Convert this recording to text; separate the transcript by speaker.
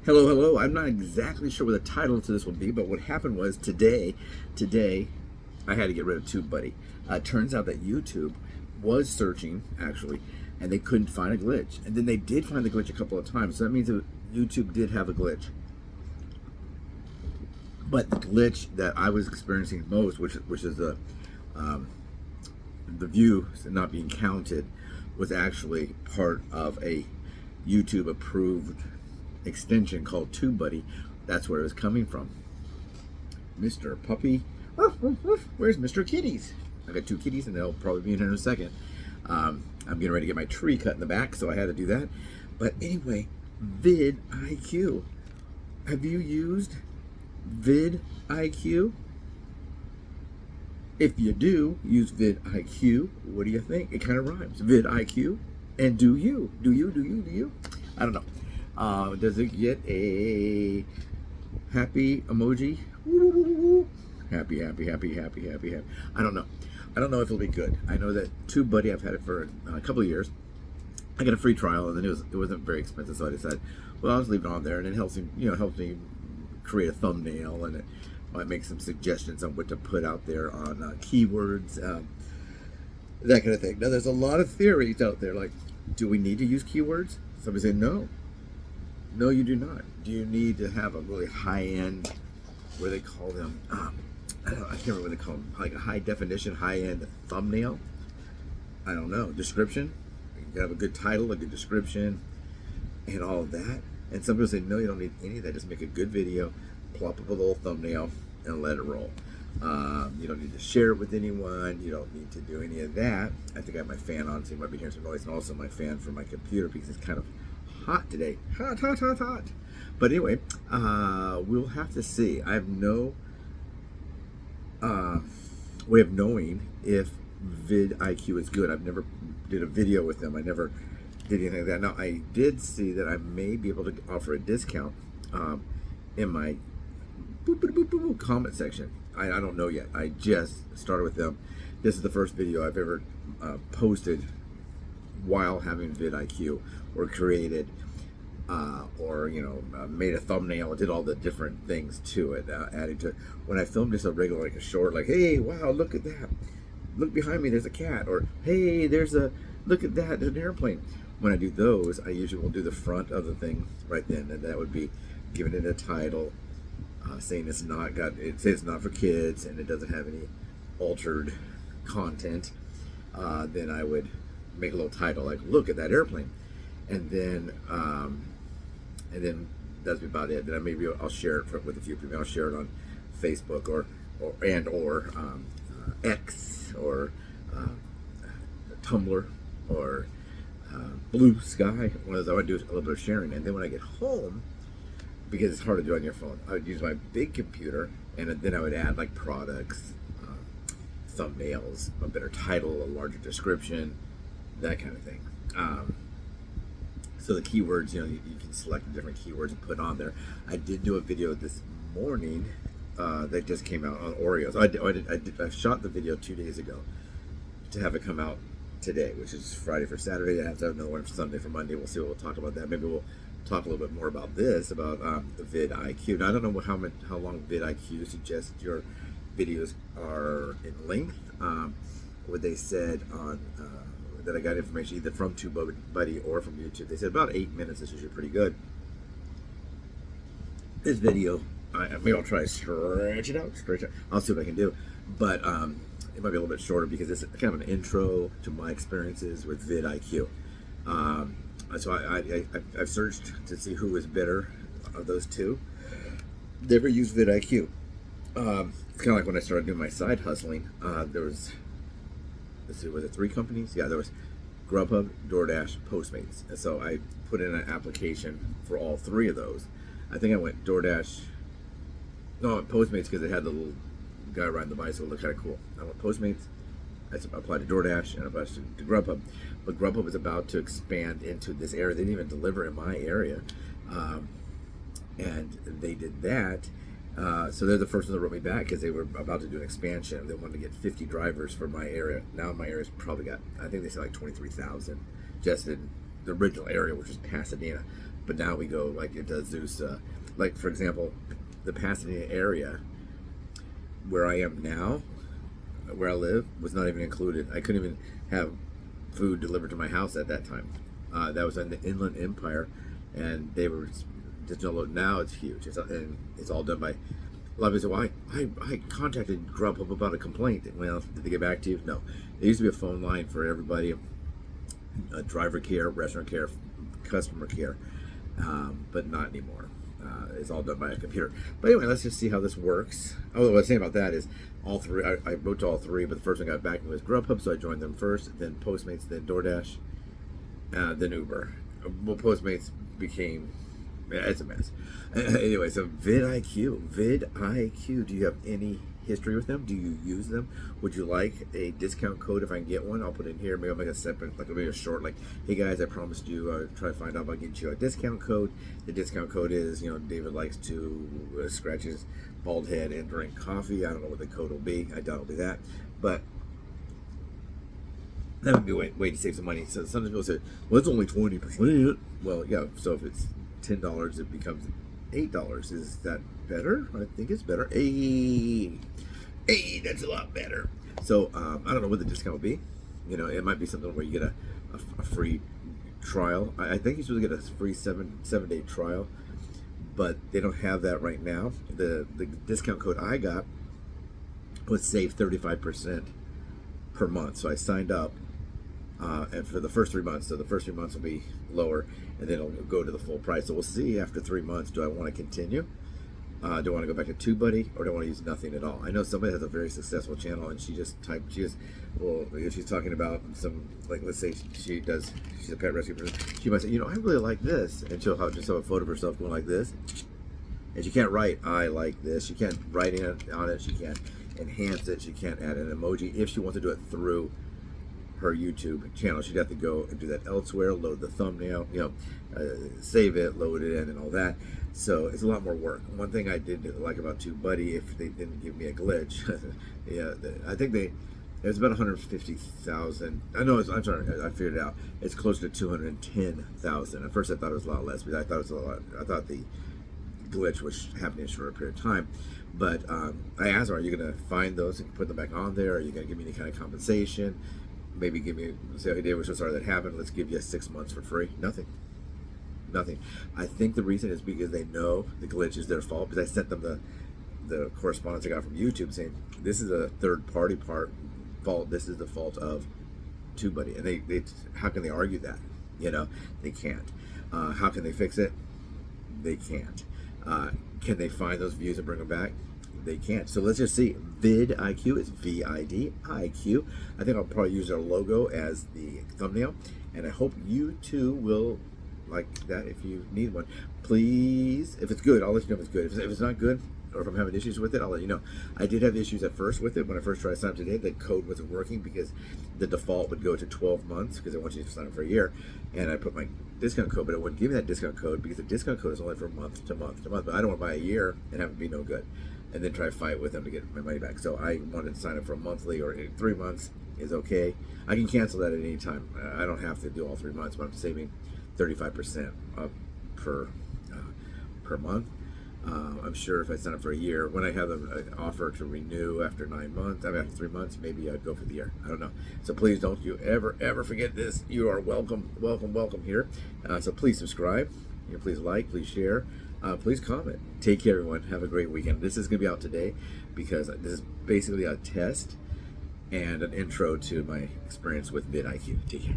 Speaker 1: Hello, hello. I'm not exactly sure what the title to this will be, but what happened was today, I had to get rid of TubeBuddy. Turns out that YouTube was searching, actually, and they couldn't find a glitch. And then they did find the glitch a couple of times, so that means that YouTube did have a glitch. But the glitch that I was experiencing most, which is the views not being counted, was actually part of a YouTube approved extension called TubeBuddy. That's where it was coming from. Mr. Puppy, where's Mr. Kitties? I got two kitties and they'll probably be in here in a second. I'm getting ready to get my tree cut in the back, so I had to do that. But anyway, VidIQ. Have you used VidIQ? If you do use VidIQ, what do you think? It kind of rhymes. VidIQ and do you? I don't know. Does it get a happy emoji? Happy. I don't know. I don't know if it'll be good. I know that TubeBuddy, I've had it for a couple of years. I got a free trial, and then it wasn't very expensive, so I decided, well, I'll just leave it on there, and it helps me create a thumbnail, and it might make some suggestions on what to put out there on keywords, that kind of thing. Now, there's a lot of theories out there, like, do we need to use keywords? Somebody say no. No, you do not. Do you need to have a really high-end, what do they call them? I can't remember what they call them. Like a high-definition, high-end thumbnail? I don't know. Description? You have a good title, a good description, and all of that. And some people say, no, you don't need any of that. Just make a good video, plop up a little thumbnail, and let it roll. You don't need to share it with anyone. You don't need to do any of that. I think I have my fan on, so you might be hearing some noise, and also my fan for my computer because it's kind of hot today. Hot. But anyway, we'll have to see. I have no way of knowing if VidIQ is good. I've never did a video with them. I never did anything like that. Now, I did see that I may be able to offer a discount in my comment section. I don't know yet. I just started with them. This is the first video I've ever posted while having VidIQ, or created or made a thumbnail, did all the different things to it, adding to it. When I filmed just a regular, like a short, like, hey, wow, look at that, look behind me, there's a cat, or hey, look at that, there's an airplane. When I do those, I usually will do the front of the thing right then, and that would be giving it a title, saying it's not for kids and it doesn't have any altered content. Then I would make a little title like, look at that airplane, and then that's about it. Then I'll share it with a few people. I'll share it on Facebook or X or Tumblr or Blue Sky. One of those. I would do a little bit of sharing, and then when I get home, because it's hard to do on your phone, I would use my big computer, and then I would add like products, thumbnails, a better title, a larger description, that kind of thing. So the keywords, you can select the different keywords and put on there. I did do a video this morning that just came out on Oreos. I shot the video 2 days ago to have it come out today, which is Friday for Saturday. I have to have another one for Sunday for Monday. We'll see what we'll talk about that. Maybe we'll talk a little bit more about this, about the VidIQ. Now, I don't know how long VidIQ suggests your videos are in length. What they said on that I got information either from TubeBuddy or from YouTube. They said about 8 minutes is usually pretty good. This video, maybe I'll try to stretch it out. I'll see what I can do. But it might be a little bit shorter because it's kind of an intro to my experiences with VidIQ. So I've searched to see who is better of those two. Never used VidIQ. It's kind of like when I started doing my side hustling. There was, let's see, was it 3 companies? Yeah, there was Grubhub, DoorDash, Postmates. And so I put in an application for all 3 of those. I think I went Postmates because it had the little guy riding the bicycle. It looked kind of cool. I went Postmates. I applied to DoorDash and I applied to Grubhub. But Grubhub was about to expand into this area. They didn't even deliver in my area. And they did that. So they're the first one that wrote me back because they were about to do an expansion. They wanted to get 50 drivers for my area. Now my area's probably got, I think they said like 23,000 just in the original area, which is Pasadena. But now we go like it does Zeus. Like for example, the Pasadena area where I am now, where I live, was not even included. I couldn't even have food delivered to my house at that time. That was in the Inland Empire, and they were just now it's huge. And it's all done by a lot of people say, well, I contacted Grubhub about a complaint. Well, did they get back to you? No. There used to be a phone line for everybody, driver care, restaurant care, customer care, but not anymore. It's all done by a computer. But anyway, let's just see how this works. Oh, what I was saying about that is all three. I wrote to all three, but the first one got back was Grubhub, so I joined them first, then Postmates, then DoorDash, then Uber. Well, Postmates became, it's a mess. Anyway, so VidIQ. Do you have any history with them? Do you use them? Would you like a discount code if I can get one? I'll put it in here. Maybe I'll make a separate, like maybe a short, like, hey guys, I promised you, I'll try to find out about getting you a discount code. The discount code is, David likes to scratch his bald head and drink coffee. I don't know what the code will be. I doubt it'll be that, but that would be a way to save some money. So sometimes people say, well, it's only 20%. Well, yeah, so if it's $10, it becomes $8. Is that better? I think it's better. Hey, that's a lot better. So I don't know what the discount will be. It might be something where you get a free trial. I think you're supposed to get a free seven-day trial, but they don't have that right now. The discount code I got was save 35% per month. So I signed up, and for the first 3 months. So the first 3 months will be lower, and then it'll go to the full price. So we'll see after 3 months. Do I want to continue? Do I want to go back to TubeBuddy, or do I want to use nothing at all? I know somebody has a very successful channel, and if she's talking about some, like, let's say she's a pet rescue person, she might say, I really like this, and she'll just have a photo of herself going like this, and she can't write, I like this, she can't write on it, she can't enhance it, she can't add an emoji. If she wants to do it through her YouTube channel, she'd have to go and do that elsewhere, load the thumbnail, save it, load it in, and all that. So it's a lot more work. One thing I did like about TubeBuddy, if they didn't give me a glitch, I think it was about 150,000. I'm sorry, I figured it out. It's closer to 210,000. At first I thought it was a lot less, but I thought it was a lot. I thought the glitch was happening in a shorter period of time. But I asked her, are you going to find those and put them back on there? Are you going to give me any kind of compensation? Maybe say, hey Dave, we're so sorry that happened. Let's give you 6 months for free. Nothing. I think the reason is because they know the glitch is their fault, because I sent them the correspondence I got from YouTube saying this is a third-party fault. This is the fault of TubeBuddy, and they how can they argue that? They can't. How can they fix it? They can't. Can they find those views and bring them back? They can't. So let's just see. VidIQ is VidIQ. I think I'll probably use their logo as the thumbnail, and I hope you too will like that. If you need one, please, if it's good, I'll let you know if it's good. If it's not good, or if I'm having issues with it, I'll let you know. I did have issues at first with it. When I first tried to sign up today, the code wasn't working because the default would go to 12 months because I want you to sign up for a year, and I put my discount code, but it wouldn't give me that discount code because the discount code is only for month to month to month. But I don't want to buy a year and have it be no good, and then try to fight with them to get my money back. So I wanted to sign up for a monthly, or 3 months is okay. I can cancel that at any time. I don't have to do all 3 months, but I'm saving 35% per month. I'm sure if I sign up for a year, when I have an offer to renew after 9 months, after 3 months, maybe I'd go for the year. I don't know. So please don't you ever forget this. You are welcome here. So please subscribe. Please like, please share. Please comment. Take care, everyone. Have a great weekend. This is going to be out today because this is basically a test and an intro to my experience with VidIQ. Take care.